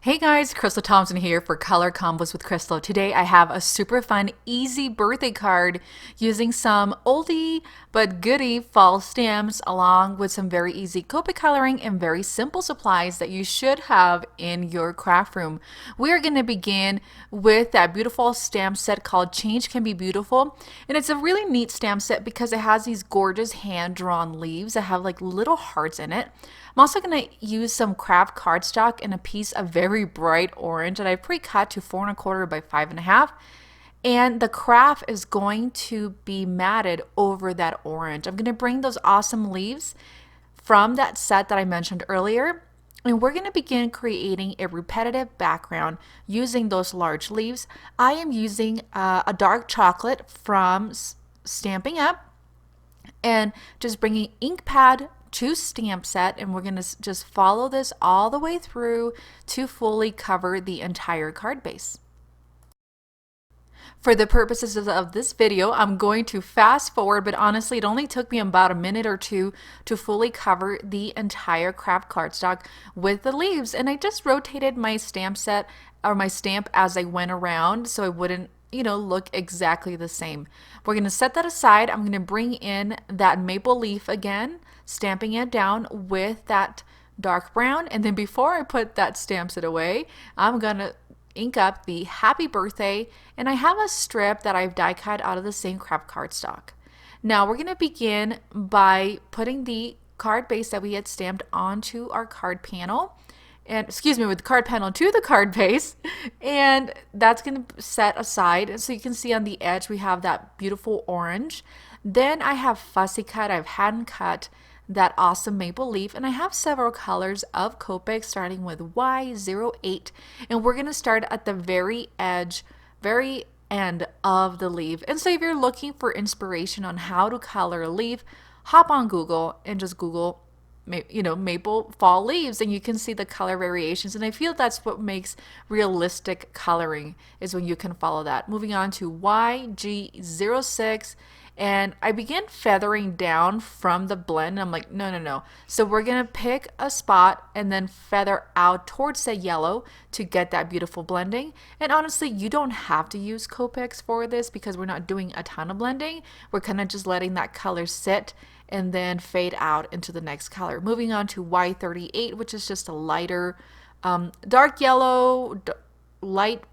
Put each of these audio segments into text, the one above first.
Hey guys, Crystal Thompson here for Color Combos with Crystal. Today I have a super fun, easy birthday card using some oldie but goodie fall stamps along with some very easy Copic coloring and very simple supplies that you should have in your craft room. We are going to begin with that beautiful stamp set called Change Can Be Beautiful. And it's a really neat stamp set because it has these gorgeous hand-drawn leaves that have like little hearts in it. I'm also going to use some Kraft cardstock and a piece of very bright orange that I pre-cut to 4¼ by 5½. And the Kraft is going to be matted over that orange. I'm going to bring those awesome leaves from that set that I mentioned earlier. And we're going to begin creating a repetitive background using those large leaves. I am using a dark chocolate from Stamping Up and just bringing ink pad to stamp set, and we're going to just follow this all the way through to fully cover the entire card base. For the purposes of this video, I'm going to fast forward, but honestly, it only took me about a minute or two to fully cover the entire Kraft cardstock with the leaves. And I just rotated my stamp set or my stamp as I went around so it wouldn't look exactly the same. We're going to set that aside. I'm going to bring in that maple leaf again, stamping it down with that dark brown. And then before I put that stamp set away, I'm going to ink up the happy birthday, and I have a strip that I've die cut out of the same Kraft cardstock. Now we're going to begin by putting the card base that we had stamped onto our card panel, and with the card panel to the card base, and that's going to set aside. And so you can see on the edge we have that beautiful orange. Then I have fussy cut, I've hand cut that awesome maple leaf, and I have several colors of Copic starting with Y08, and we're going to start at the very edge, very end of the leaf. And so if you're looking for inspiration on how to color a leaf, hop on Google and just Google maple fall leaves, and you can see the color variations. And I feel that's what makes realistic coloring, is when you can follow that. Moving on to YG06, and I began feathering down from the blend. I'm like, no. So we're gonna pick a spot and then feather out towards the yellow to get that beautiful blending. And honestly, you don't have to use Copics for this because we're not doing a ton of blending. We're kind of just letting that color sit and then fade out into the next color. Moving on to Y38, which is just a lighter, dark yellow, light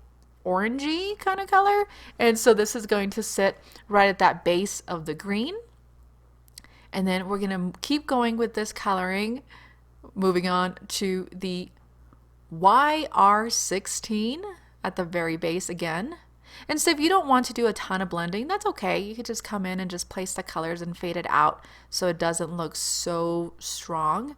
orangey kind of color. And so this is going to sit right at that base of the green. And then we're going to keep going with this coloring, moving on to the YR16 at the very base again. And so if you don't want to do a ton of blending, that's okay. You could just come in and just place the colors and fade it out so it doesn't look so strong.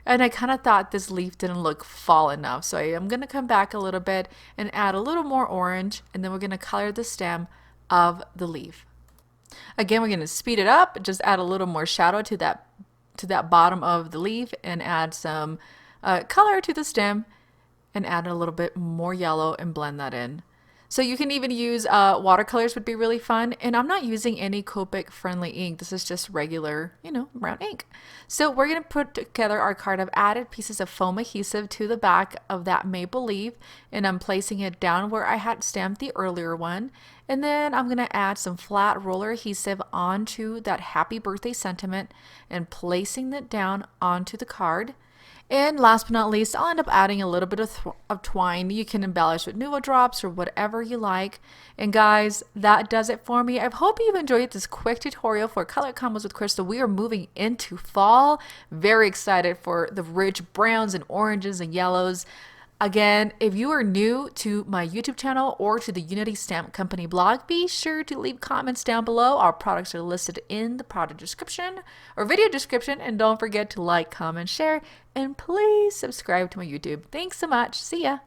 And I kind of thought this leaf didn't look fall enough. So I am going to come back a little bit and add a little more orange, and then we're going to color the stem of the leaf. Again, we're going to speed it up, just add a little more shadow to that bottom of the leaf, and add some color to the stem and add a little bit more yellow and blend that in. So you can even use watercolors, would be really fun. And I'm not using any Copic friendly ink. This is just regular, brown ink. So we're going to put together our card. I've added pieces of foam adhesive to the back of that maple leaf, and I'm placing it down where I had stamped the earlier one. And then I'm going to add some flat roller adhesive onto that happy birthday sentiment and placing it down onto the card. And last but not least, I'll end up adding a little bit of twine. You can embellish with Nuvo drops or whatever you like. And guys, that does it for me. I hope you've enjoyed this quick tutorial for Color Combos with Crystal. We are moving into fall. Very excited for the rich browns and oranges and yellows. Again, if you are new to my YouTube channel or to the Unity Stamp Company blog, be sure to leave comments down below. Our products are listed in the product description or video description. And don't forget to like, comment, share, and please subscribe to my YouTube. Thanks so much. See ya.